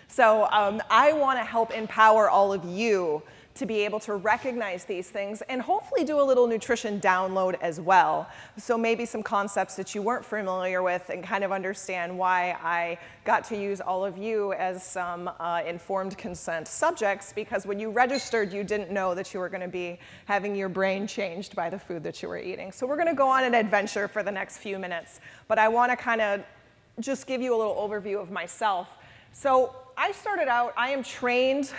So I want to help empower all of you to be able to recognize these things and hopefully do a little nutrition download as well. So maybe some concepts that you weren't familiar with and kind of understand why I got to use all of you as some informed consent subjects, because when you registered, you didn't know that you were going to be having your brain changed by the food that you were eating. So we're going to go on an adventure for the next few minutes, but I want to kind of just give you a little overview of myself. So I started out, I am trained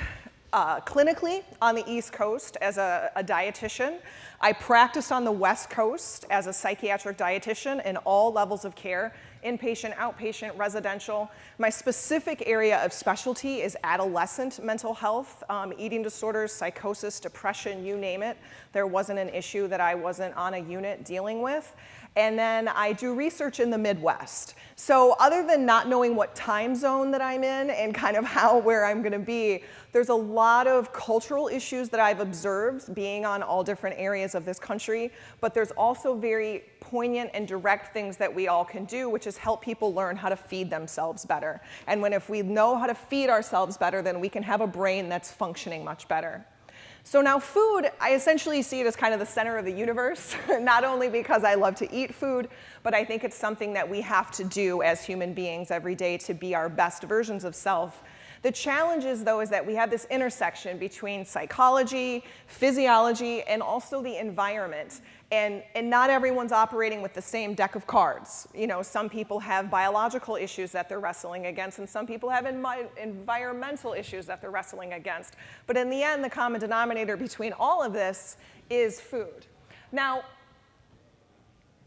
clinically on the East Coast as a dietitian. I practiced on the West Coast as a psychiatric dietitian in all levels of care, inpatient, outpatient, residential. My specific area of specialty is adolescent mental health, eating disorders, psychosis, depression, you name it. There wasn't an issue that I wasn't on a unit dealing with. And then I do research in the Midwest. So other than not knowing what time zone that I'm in and kind of where I'm gonna be, there's a lot of cultural issues that I've observed being on all different areas of this country, but there's also very poignant and direct things that we all can do, which is help people learn how to feed themselves better. And if we know how to feed ourselves better, then we can have a brain that's functioning much better. So now food, I essentially see it as kind of the center of the universe, not only because I love to eat food, but I think it's something that we have to do as human beings every day to be our best versions of self. The challenge is, though, is that we have this intersection between psychology, physiology, and also the environment. And not everyone's operating with the same deck of cards. You know, some people have biological issues that they're wrestling against, and some people have environmental issues that they're wrestling against. But in the end, the common denominator between all of this is food. Now,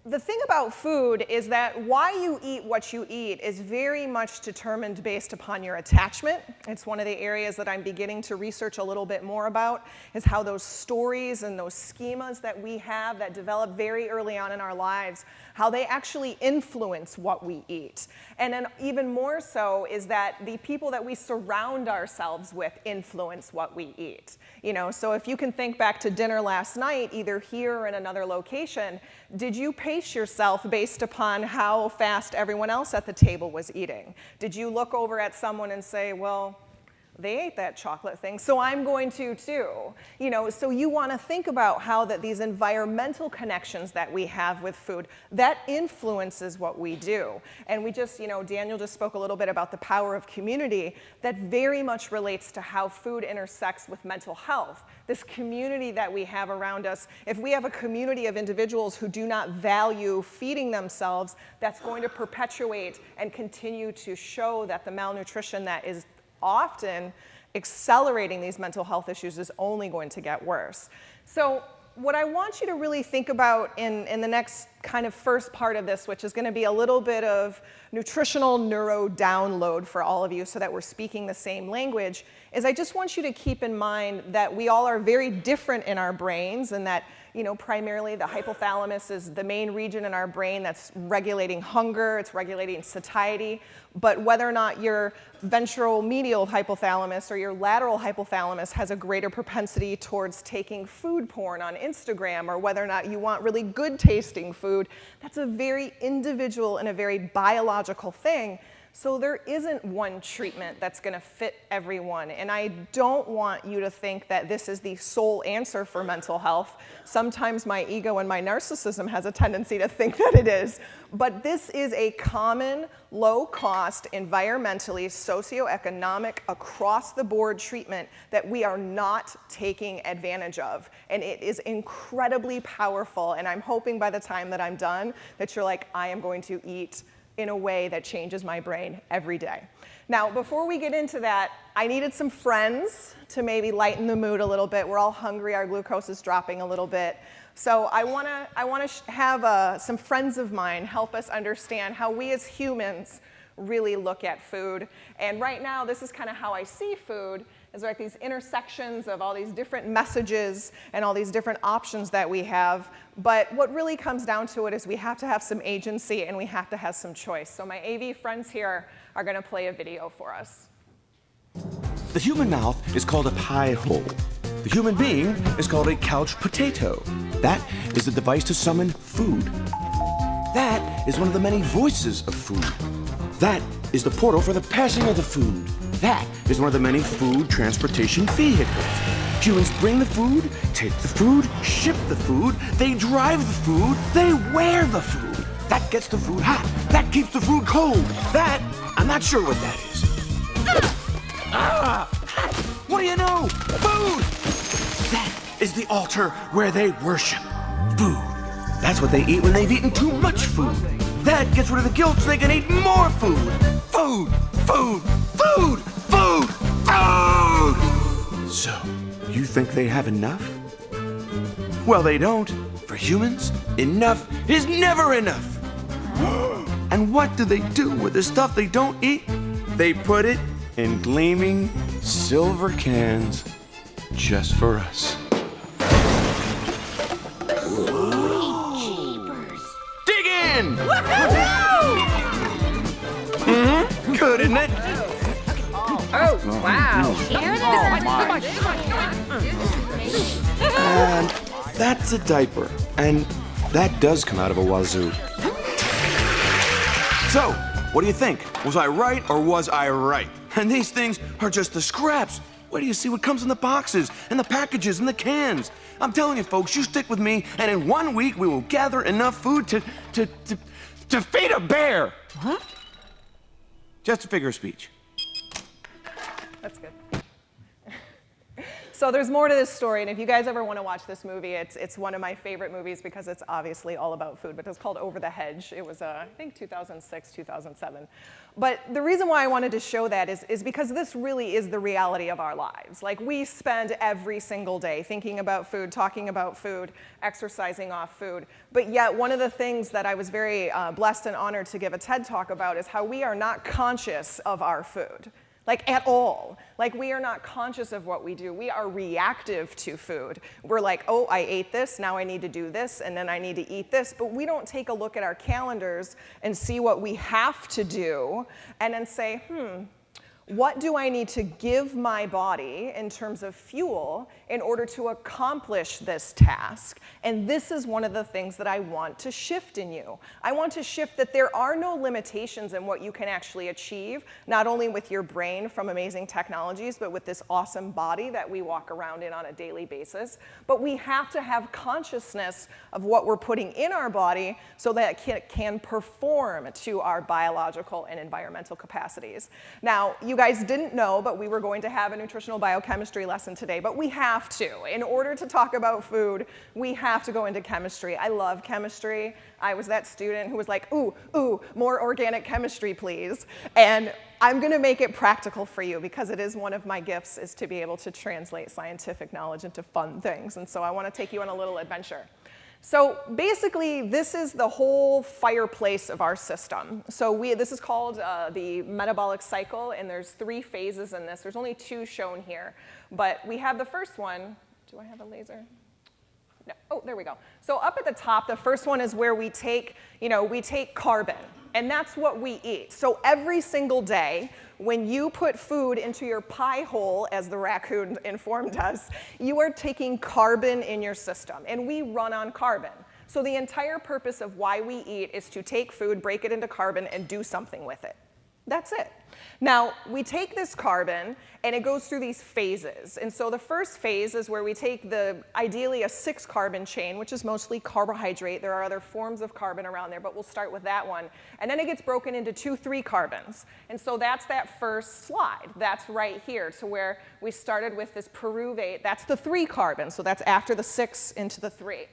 the thing about food is that why you eat what you eat is very much determined based upon your attachment. It's one of the areas that I'm beginning to research a little bit more about, is how those stories and those schemas that we have that develop very early on in our lives, how they actually influence what we eat. And then even more so is that the people that we surround ourselves with influence what we eat. You know, so if you can think back to dinner last night, either here or in another location, did you pace yourself based upon how fast everyone else at the table was eating? Did you look over at someone and say, well, they ate that chocolate thing, so I'm going to too. You know, so you want to think about how that these environmental connections that we have with food, that influences what we do. And we just, you know, Daniel just spoke a little bit about the power of community that very much relates to how food intersects with mental health. This community that we have around us, if we have a community of individuals who do not value feeding themselves, that's going to perpetuate and continue to show that the malnutrition that is often accelerating these mental health issues is only going to get worse. So what I want you to really think about in the next kind of first part of this, which is going to be a little bit of nutritional neuro download for all of you so that we're speaking the same language, is I just want you to keep in mind that we all are very different in our brains, and that, you know, primarily the hypothalamus is the main region in our brain that's regulating hunger, it's regulating satiety, but whether or not your ventral medial hypothalamus or your lateral hypothalamus has a greater propensity towards taking food porn on Instagram, or whether or not you want really good tasting food, that's a very individual and a very biological thing. So there isn't one treatment that's going to fit everyone. And I don't want you to think that this is the sole answer for mental health. Sometimes my ego and my narcissism has a tendency to think that it is. But this is a common, low-cost, environmentally, socioeconomic, across-the-board treatment that we are not taking advantage of. And it is incredibly powerful. And I'm hoping by the time that I'm done that you're like, I am going to eat in a way that changes my brain every day. Now, before we get into that, I needed some friends to maybe lighten the mood a little bit. We're all hungry, our glucose is dropping a little bit. So I wanna have some friends of mine help us understand how we as humans really look at food. And right now, this is kind of how I see food, is like these intersections of all these different messages and all these different options that we have. But what really comes down to it is we have to have some agency and we have to have some choice. So my AV friends here are going to play a video for us. The human mouth is called a pie hole. The human being is called a couch potato. That is the device to summon food. That is one of the many voices of food. That is the portal for the passing of the food. That is one of the many food transportation vehicles. Humans bring the food, take the food, ship the food, they drive the food, they wear the food. That gets the food hot. That keeps the food cold. That, I'm not sure what that is. What do you know? Food! That is the altar where they worship. Food. That's what they eat when they've eaten too much food. That gets rid of the guilt so they can eat more food. Food, food, food, food, food! So, you think they have enough? Well, they don't. For humans, enough is never enough. And what do they do with the stuff they don't eat? They put it in gleaming silver cans just for us. Dig in! Mm-hmm. Good, isn't it? Oh, wow. And that's a diaper. And that does come out of a wazoo. So, what do you think? Was I right or was I right? And these things are just the scraps. Where do you see what comes in the boxes and the packages and the cans? I'm telling you, folks, you stick with me, and in 1 week we will gather enough food to feed a bear. What? Just a figure of speech. That's good. So there's more to this story, and if you guys ever want to watch this movie, it's one of my favorite movies because it's obviously all about food, but it's called Over the Hedge. It was, I think, 2006, 2007. But the reason why I wanted to show that is because this really is the reality of our lives. Like, we spend every single day thinking about food, talking about food, exercising off food, but yet one of the things that I was very blessed and honored to give a TED Talk about is how we are not conscious of our food. Like, at all. Like, we are not conscious of what we do. We are reactive to food. We're like, oh, I ate this, now I need to do this, and then I need to eat this. But we don't take a look at our calendars and see what we have to do and then say, what do I need to give my body in terms of fuel in order to accomplish this task? And this is one of the things that I want to shift in you. I want to shift that there are no limitations in what you can actually achieve, not only with your brain from amazing technologies, but with this awesome body that we walk around in on a daily basis. But we have to have consciousness of what we're putting in our body so that it can perform to our biological and environmental capacities. Now, you guys didn't know, but we were going to have a nutritional biochemistry lesson today, but we have to. In order to talk about food, we have to go into chemistry. I love chemistry. I was that student who was like, ooh, more organic chemistry, please. And I'm going to make it practical for you because it is one of my gifts is to be able to translate scientific knowledge into fun things. And so I want to take you on a little adventure. So basically, this is the whole fireplace of our system. So this is called the metabolic cycle, and there's 3 phases in this. There's only 2 shown here, but we have the first one. Do I have a laser? No. Oh, there we go. So up at the top, the first one is where we take carbon, and that's what we eat. So every single day, when you put food into your pie hole, as the raccoon informed us, you are taking carbon in your system, and we run on carbon. So the entire purpose of why we eat is to take food, break it into carbon, and do something with it. That's it. Now, we take this carbon, and it goes through these phases. And so the first phase is where we take ideally a 6-carbon chain, which is mostly carbohydrate. There are other forms of carbon around there, but we'll start with that one. And then it gets broken into 2 3-carbons. And so that's that first slide. That's right here, to where we started with this pyruvate. That's the 3-carbon, so that's after the 6 into the 3.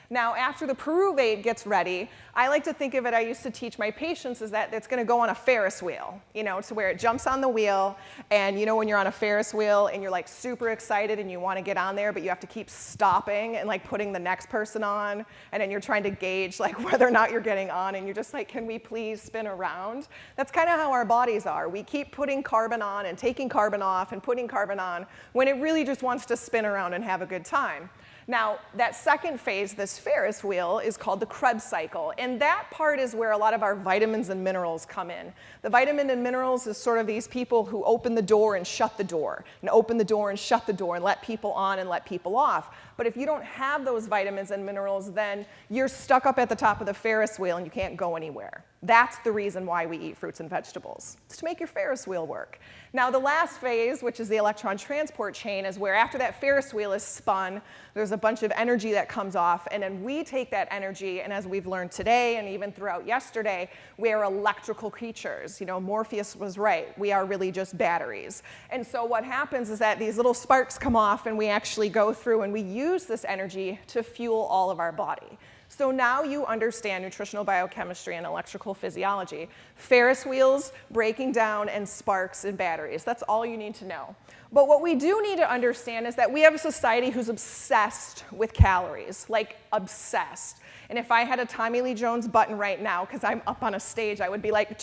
Now, after the pyruvate gets ready, I like to think of it, I used to teach my patients, is that it's going to go on a Ferris wheel, to where it jumps on the wheel, and when you're on a Ferris wheel and you're like super excited and you want to get on there, but you have to keep stopping and like putting the next person on, and then you're trying to gauge like whether or not you're getting on, and you're just like, can we please spin around? That's kind of how our bodies are. We keep putting carbon on and taking carbon off and putting carbon on when it really just wants to spin around and have a good time. Now, that second phase, this Ferris wheel, is called the Krebs cycle. And that part is where a lot of our vitamins and minerals come in. The vitamin and minerals is sort of these people who open the door and shut the door, and open the door and shut the door, and let people on and let people off. But if you don't have those vitamins and minerals, then you're stuck up at the top of the Ferris wheel and you can't go anywhere. That's the reason why we eat fruits and vegetables. It's to make your Ferris wheel work. Now, the last phase, which is the electron transport chain, is where after that Ferris wheel is spun, there's a bunch of energy that comes off, and then we take that energy, and as we've learned today and even throughout yesterday, we are electrical creatures. You know, Morpheus was right. We are really just batteries. And so what happens is that these little sparks come off, and we actually go through and we use this energy to fuel all of our body. So now you understand nutritional biochemistry and electrical physiology. Ferris wheels, breaking down, and sparks and batteries. That's all you need to know. But what we do need to understand is that we have a society who's obsessed with calories, like obsessed. And if I had a Tommy Lee Jones button right now, because I'm up on a stage, I would be like,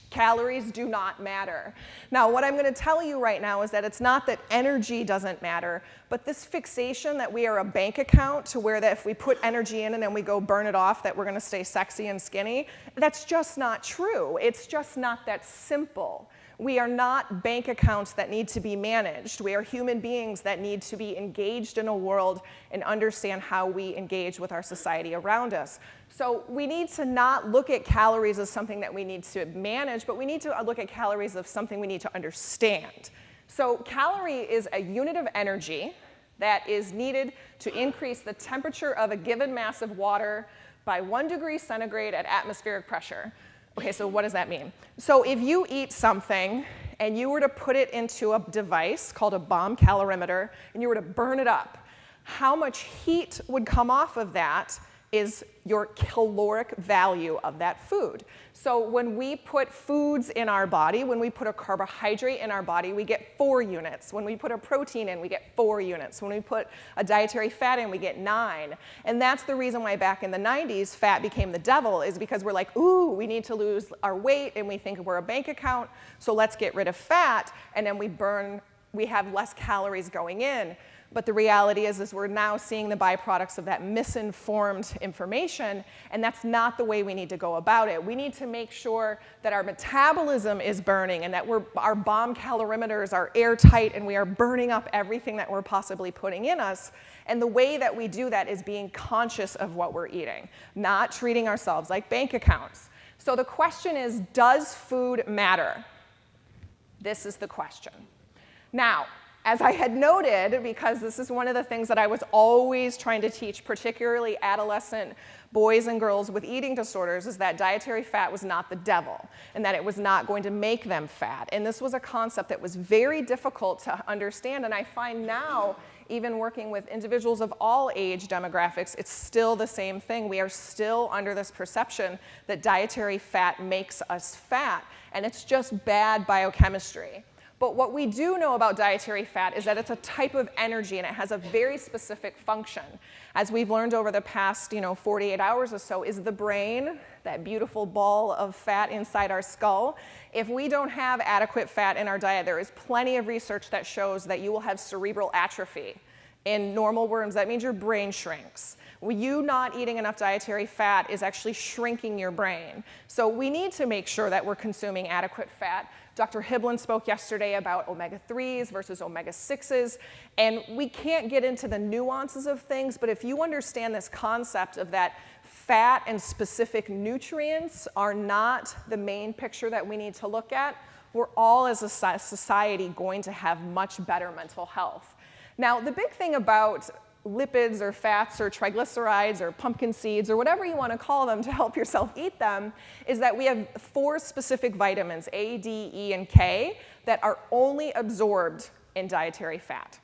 calories do not matter. Now, what I'm going to tell you right now is that it's not that energy doesn't matter, but this fixation that we are a bank account to where that if we put energy in and then we go burn it off, that we're going to stay sexy and skinny, that's just not true. It's just not that simple. We are not bank accounts that need to be managed. We are human beings that need to be engaged in a world and understand how we engage with our society around us. So we need to not look at calories as something that we need to manage, but we need to look at calories as something we need to understand. So calorie is a unit of energy that is needed to increase the temperature of a given mass of water by 1 degree centigrade at atmospheric pressure. Okay, so what does that mean? So if you eat something and you were to put it into a device called a bomb calorimeter and you were to burn it up, how much heat would come off of that is your caloric value of that food. So when we put foods in our body, when we put a carbohydrate in our body, we get 4 units. When we put a protein in, we get 4 units. When we put a dietary fat in, we get 9. And that's the reason why back in the 90s, fat became the devil, is because we're like, ooh, we need to lose our weight, and we think we're a bank account, so let's get rid of fat, and then we have less calories going in. But the reality is we're now seeing the byproducts of that misinformed information, and that's not the way we need to go about it. We need to make sure that our metabolism is burning and that our bomb calorimeters are airtight and we are burning up everything that we're possibly putting in us. And the way that we do that is being conscious of what we're eating, not treating ourselves like bank accounts. So the question is, does food matter? This is the question. Now, as I had noted, because this is one of the things that I was always trying to teach, particularly adolescent boys and girls with eating disorders, is that dietary fat was not the devil and that it was not going to make them fat. And this was a concept that was very difficult to understand, and I find now, even working with individuals of all age demographics, it's still the same thing. We are still under this perception that dietary fat makes us fat, and it's just bad biochemistry. But what we do know about dietary fat is that it's a type of energy and it has a very specific function. As we've learned over the past 48 hours or so, is the brain, that beautiful ball of fat inside our skull. If we don't have adequate fat in our diet, there is plenty of research that shows that you will have cerebral atrophy. In normal worms, that means your brain shrinks. You not eating enough dietary fat is actually shrinking your brain. So we need to make sure that we're consuming adequate fat. Dr. Hiblin spoke yesterday about omega-3s versus omega-6s, and we can't get into the nuances of things, but if you understand this concept of that fat and specific nutrients are not the main picture that we need to look at, we're all as a society going to have much better mental health. Now, the big thing about lipids or fats or triglycerides or pumpkin seeds or whatever you want to call them to help yourself eat them is that we have 4 specific vitamins, A, D, E, and K, that are only absorbed in dietary fat.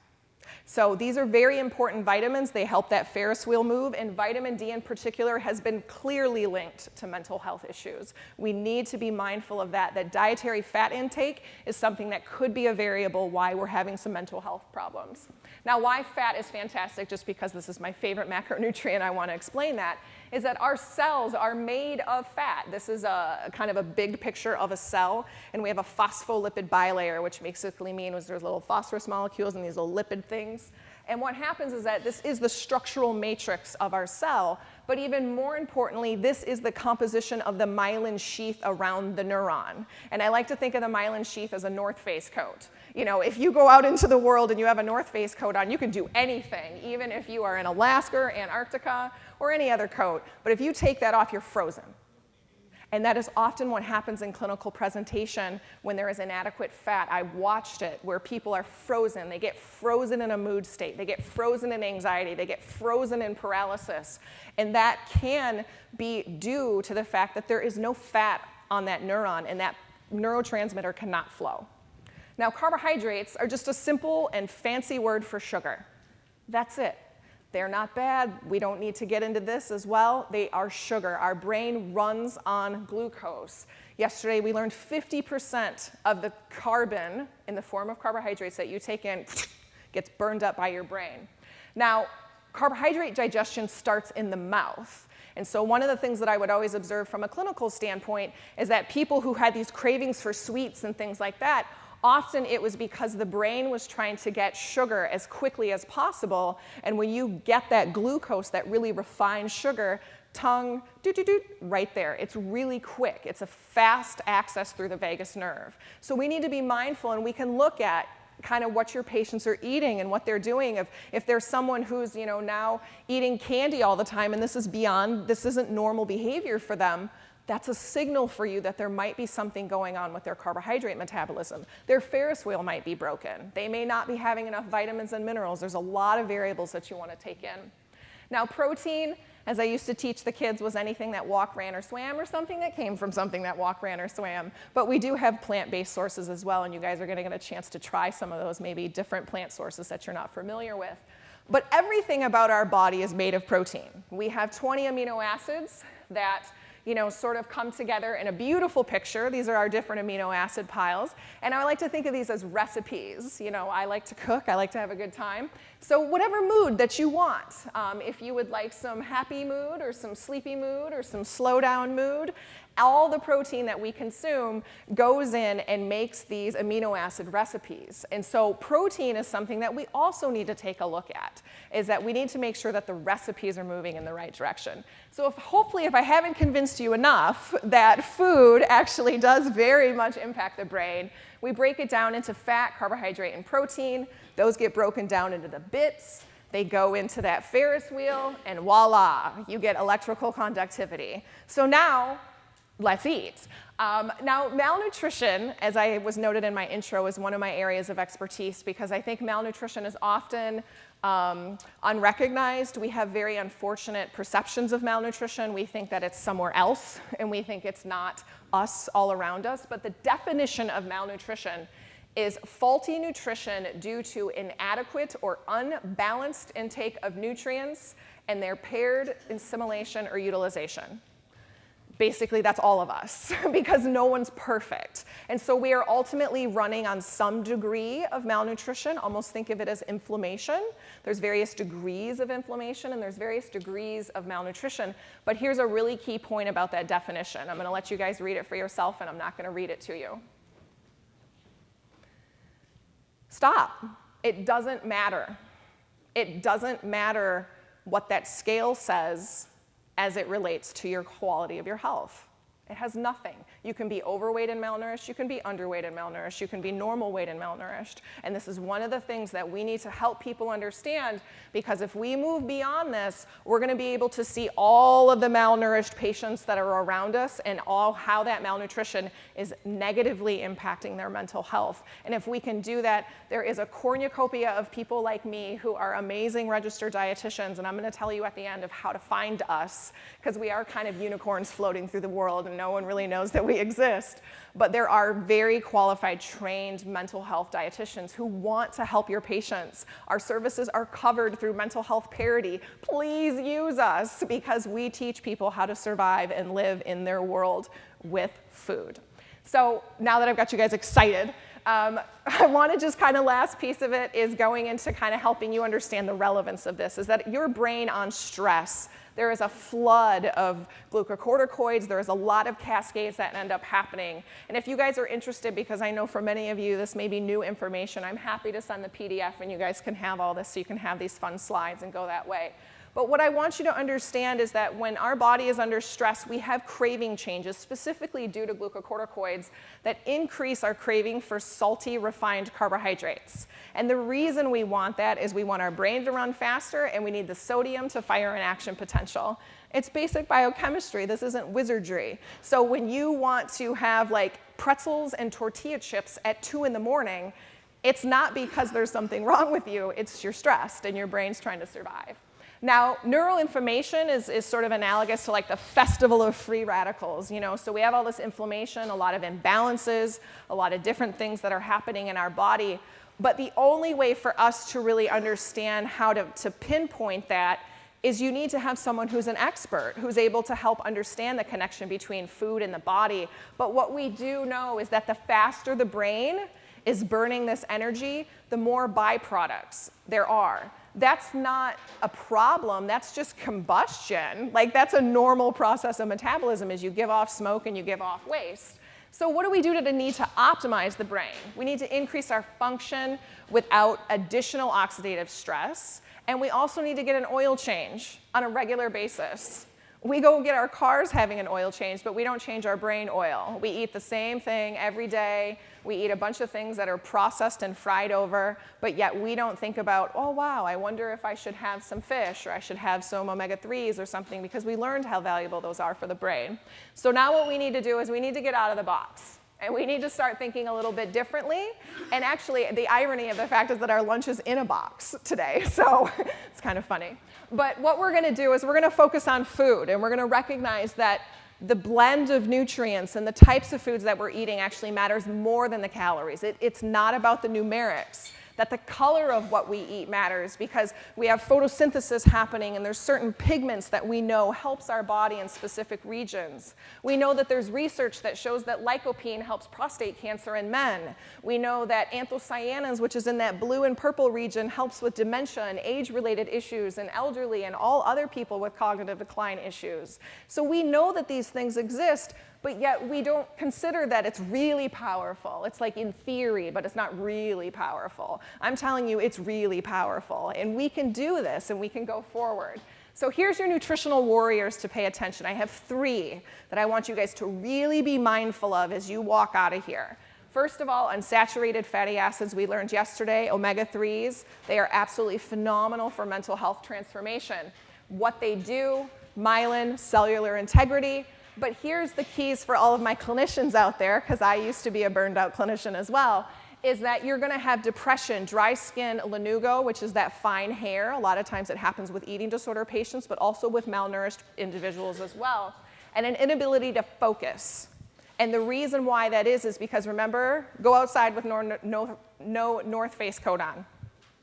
So these are very important vitamins. They help that Ferris wheel move, and vitamin D in particular has been clearly linked to mental health issues. We need to be mindful of that dietary fat intake is something that could be a variable why we're having some mental health problems. Now, why fat is fantastic, just because this is my favorite macronutrient, I want to explain that, is that our cells are made of fat. This is a kind of a big picture of a cell, and we have a phospholipid bilayer, which basically means there's little phosphorus molecules and these little lipid things. And what happens is that this is the structural matrix of our cell, but even more importantly, this is the composition of the myelin sheath around the neuron. And I like to think of the myelin sheath as a North Face coat. You know, if you go out into the world and you have a North Face coat on, you can do anything, even if you are in Alaska or Antarctica or any other coat. But if you take that off, you're frozen. And that is often what happens in clinical presentation when there is inadequate fat. I watched it where people are frozen. They get frozen in a mood state. They get frozen in anxiety. They get frozen in paralysis. And that can be due to the fact that there is no fat on that neuron, and that neurotransmitter cannot flow. Now, carbohydrates are just a simple and fancy word for sugar. That's it. They're not bad. We don't need to get into this as well. They are sugar. Our brain runs on glucose. Yesterday, we learned 50% of the carbon in the form of carbohydrates that you take in gets burned up by your brain. Now, carbohydrate digestion starts in the mouth. And so one of the things that I would always observe from a clinical standpoint is that people who had these cravings for sweets and things like that, often it was because the brain was trying to get sugar as quickly as possible. And when you get that glucose, that really refined sugar, tongue, right there. It's really quick. It's a fast access through the vagus nerve. So we need to be mindful, and we can look at kind of what your patients are eating and what they're doing. If there's someone who's, you know, now eating candy all the time and this isn't normal behavior for them, that's a signal for you that there might be something going on with their carbohydrate metabolism. Their Ferris wheel might be broken. They may not be having enough vitamins and minerals. There's a lot of variables that you want to take in. Now, protein, as I used to teach the kids, was anything that walked, ran, or swam, or something that came from something that walked, ran, or swam. But we do have plant-based sources as well, and you guys are going to get a chance to try some of those, maybe different plant sources that you're not familiar with. But everything about our body is made of protein. We have 20 amino acids that sort of come together in a beautiful picture. These are our different amino acid piles. And I like to think of these as recipes. I like to cook. I like to have a good time. So whatever mood that you want, if you would like some happy mood or some sleepy mood or some slow down mood, all the protein that we consume goes in and makes these amino acid recipes. And so protein is something that we also need to take a look at, is that we need to make sure that the recipes are moving in the right direction. So hopefully if I haven't convinced you enough that food actually does very much impact the brain, we break it down into fat, carbohydrate, and protein. Those get broken down into the bits. They go into that Ferris wheel, and voila, you get electrical conductivity. So now, let's eat. Now, malnutrition, as I was noted in my intro, is one of my areas of expertise because I think malnutrition is often unrecognized. We have very unfortunate perceptions of malnutrition. We think that it's somewhere else, and we think it's not us all around us. But the definition of malnutrition is faulty nutrition due to inadequate or unbalanced intake of nutrients and their paired assimilation or utilization. Basically, that's all of us, because no one's perfect. And so we are ultimately running on some degree of malnutrition. Almost think of it as inflammation. There's various degrees of inflammation, and there's various degrees of malnutrition. But here's a really key point about that definition. I'm going to let you guys read it for yourself, and I'm not going to read it to you. Stop. It doesn't matter. It doesn't matter what that scale says as it relates to your quality of your health. It has nothing. You can be overweight and malnourished, you can be underweight and malnourished, you can be normal weight and malnourished. And this is one of the things that we need to help people understand, because if we move beyond this, we're gonna be able to see all of the malnourished patients that are around us and all how that malnutrition is negatively impacting their mental health. And if we can do that, there is a cornucopia of people like me who are amazing registered dietitians, and I'm gonna tell you at the end of how to find us, because we are kind of unicorns floating through the world and no one really knows that we exist. But there are very qualified, trained mental health dietitians who want to help your patients. Our services are covered through mental health parity. Please use us, because we teach people how to survive and live in their world with food. So now that I've got you guys excited, I want to just kind of last piece of it is going into kind of helping you understand the relevance of this, is that your brain on stress, there is a flood of glucocorticoids. There is a lot of cascades that end up happening. And if you guys are interested, because I know for many of you this may be new information, I'm happy to send the PDF and you guys can have all this so you can have these fun slides and go that way. But what I want you to understand is that when our body is under stress, we have craving changes, specifically due to glucocorticoids, that increase our craving for salty, refined carbohydrates. And the reason we want that is we want our brain to run faster, and we need the sodium to fire an action potential. It's basic biochemistry. This isn't wizardry. So when you want to have like pretzels and tortilla chips at 2 in the morning, it's not because there's something wrong with you. It's you're stressed, and your brain's trying to survive. Now, neuroinflammation is sort of analogous to like the festival of free radicals, you know, so we have all this inflammation, a lot of imbalances, a lot of different things that are happening in our body, but the only way for us to really understand how to pinpoint that is you need to have someone who's an expert, who's able to help understand the connection between food and the body. But what we do know is that the faster the brain is burning this energy, the more byproducts there are. That's not a problem, that's just combustion. Like that's a normal process of metabolism, is you give off smoke and you give off waste. So what do we do to need to optimize the brain? We need to increase our function without additional oxidative stress, and we also need to get an oil change on a regular basis. We go get our cars having an oil change, but we don't change our brain oil. We eat the same thing every day. We eat a bunch of things that are processed and fried over, but yet we don't think about, oh wow, I wonder if I should have some fish, or I should have some omega-3s or something, because we learned how valuable those are for the brain. So now what we need to do is we need to get out of the box. And we need to start thinking a little bit differently. And actually, the irony of the fact is that our lunch is in a box today, so it's kind of funny. But what we're going to do is we're going to focus on food, and we're going to recognize that the blend of nutrients and the types of foods that we're eating actually matters more than the calories. It's not about the numerics. That the color of what we eat matters, because we have photosynthesis happening, and there's certain pigments that we know helps our body in specific regions. We know that there's research that shows that lycopene helps prostate cancer in men. We know that anthocyanins, which is in that blue and purple region, helps with dementia and age-related issues in elderly and all other people with cognitive decline issues. So we know that these things exist, but yet we don't consider that it's really powerful. It's like in theory, but it's not really powerful. I'm telling you, it's really powerful, and we can do this, and we can go forward. So here's your nutritional warriors to pay attention. I have 3 that I want you guys to really be mindful of as you walk out of here. First of all, unsaturated fatty acids. We learned yesterday, omega-3s, they are absolutely phenomenal for mental health transformation. What they do, myelin, cellular integrity. But here's the keys for all of my clinicians out there, because I used to be a burned out clinician as well, is that you're going to have depression, dry skin, lanugo, which is that fine hair. A lot of times it happens with eating disorder patients, but also with malnourished individuals as well, and an inability to focus. And the reason why that is because remember, go outside with no North Face coat on.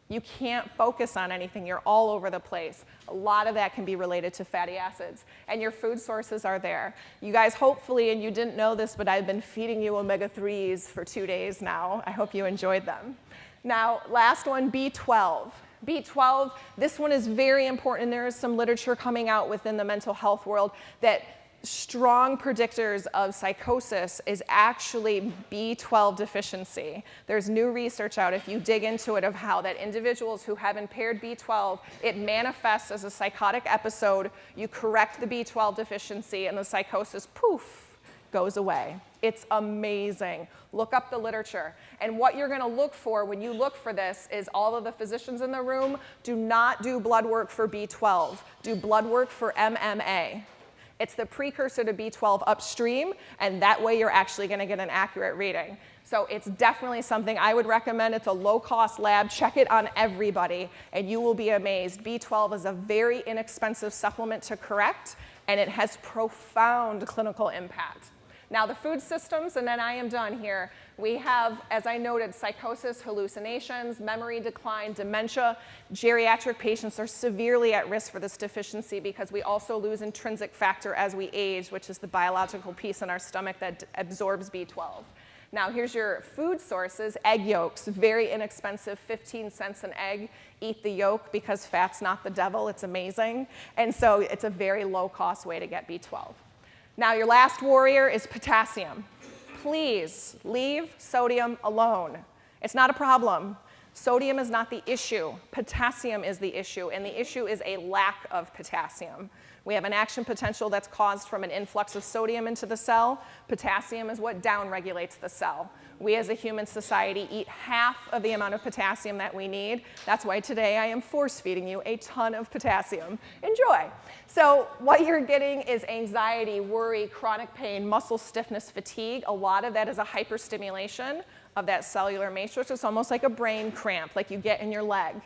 You can't focus on anything. You're all over the place. A lot of that can be related to fatty acids, and your food sources are there. You guys hopefully, and you didn't know this, but I've been feeding you omega-3s for 2 days now. I hope you enjoyed them. Now, last one, B12. B12, this one is very important. There is some literature coming out within the mental health world that strong predictors of psychosis is actually B12 deficiency. There's new research out, if you dig into it, of how that individuals who have impaired B12, it manifests as a psychotic episode. You correct the B12 deficiency, and the psychosis, poof, goes away. It's amazing. Look up the literature. And what you're going to look for when you look for this is all of the physicians in the room, do not do blood work for B12. Do blood work for MMA. It's the precursor to B12 upstream, and that way you're actually going to get an accurate reading. So it's definitely something I would recommend. It's a low-cost lab. Check it on everybody, and you will be amazed. B12 is a very inexpensive supplement to correct, and it has profound clinical impact. Now, the food systems, and then I am done here. We have, as I noted, psychosis, hallucinations, memory decline, dementia. Geriatric patients are severely at risk for this deficiency because we also lose intrinsic factor as we age, which is the biological piece in our stomach that absorbs B12. Now here's your food sources. Egg yolks, very inexpensive, 15 cents an egg. Eat the yolk because fat's not the devil, it's amazing. And so it's a very low cost way to get B12. Now your last warrior is potassium. Please leave sodium alone. It's not a problem. Sodium is not the issue. Potassium is the issue, and the issue is a lack of potassium. We have an action potential that's caused from an influx of sodium into the cell. Potassium is what downregulates the cell. We as a human society eat half of the amount of potassium that we need. That's why today I am force feeding you a ton of potassium. Enjoy. So what you're getting is anxiety, worry, chronic pain, muscle stiffness, fatigue. A lot of that is a hyperstimulation of that cellular matrix. It's almost like a brain cramp, like you get in your leg.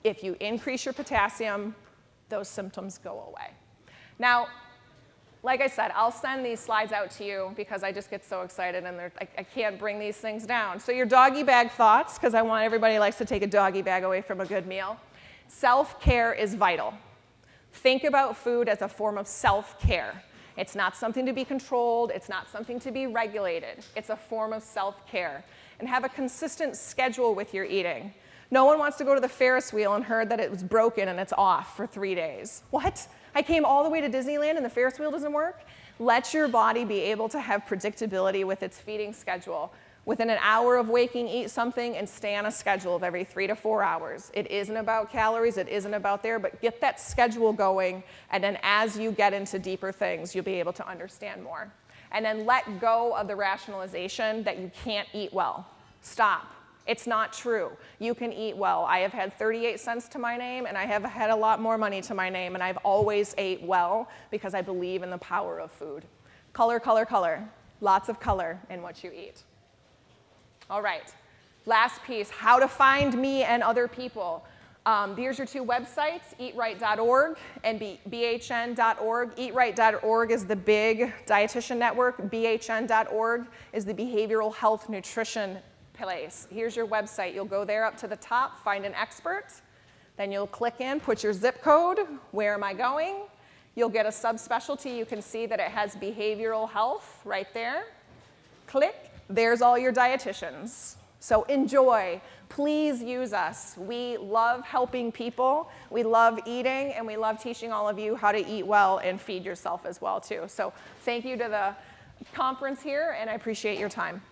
If you increase your potassium, those symptoms go away. Now, like I said, I'll send these slides out to you because I just get so excited and I can't bring these things down. So your doggy bag thoughts, because I want everybody likes to take a doggy bag away from a good meal. Self-care is vital. Think about food as a form of self-care. It's not something to be controlled. It's not something to be regulated. It's a form of self-care. And have a consistent schedule with your eating. No one wants to go to the Ferris wheel and heard that it was broken and it's off for 3 days. What? I came all the way to Disneyland and the Ferris wheel doesn't work? Let your body be able to have predictability with its feeding schedule. Within an hour of waking, eat something and stay on a schedule of every 3 to 4 hours. It isn't about calories, it isn't about there, but get that schedule going, and then as you get into deeper things, you'll be able to understand more. And then let go of the rationalization that you can't eat well. Stop. It's not true. You can eat well. I have had 38 cents to my name, and I have had a lot more money to my name, and I've always ate well because I believe in the power of food. Color, color, color. Lots of color in what you eat. All right, last piece, how to find me and other people. Here's your two websites, eatright.org and bhn.org. Eatright.org is the big dietitian network. bhn.org is the behavioral health nutrition place. Here's your website. You'll go there up to the top, find an expert. Then you'll click in, put your zip code. Where am I going? You'll get a subspecialty. You can see that it has behavioral health right there. Click. There's all your dietitians. So enjoy. Please use us. We love helping people. We love eating, and we love teaching all of you how to eat well and feed yourself as well, too. So thank you to the conference here, and I appreciate your time.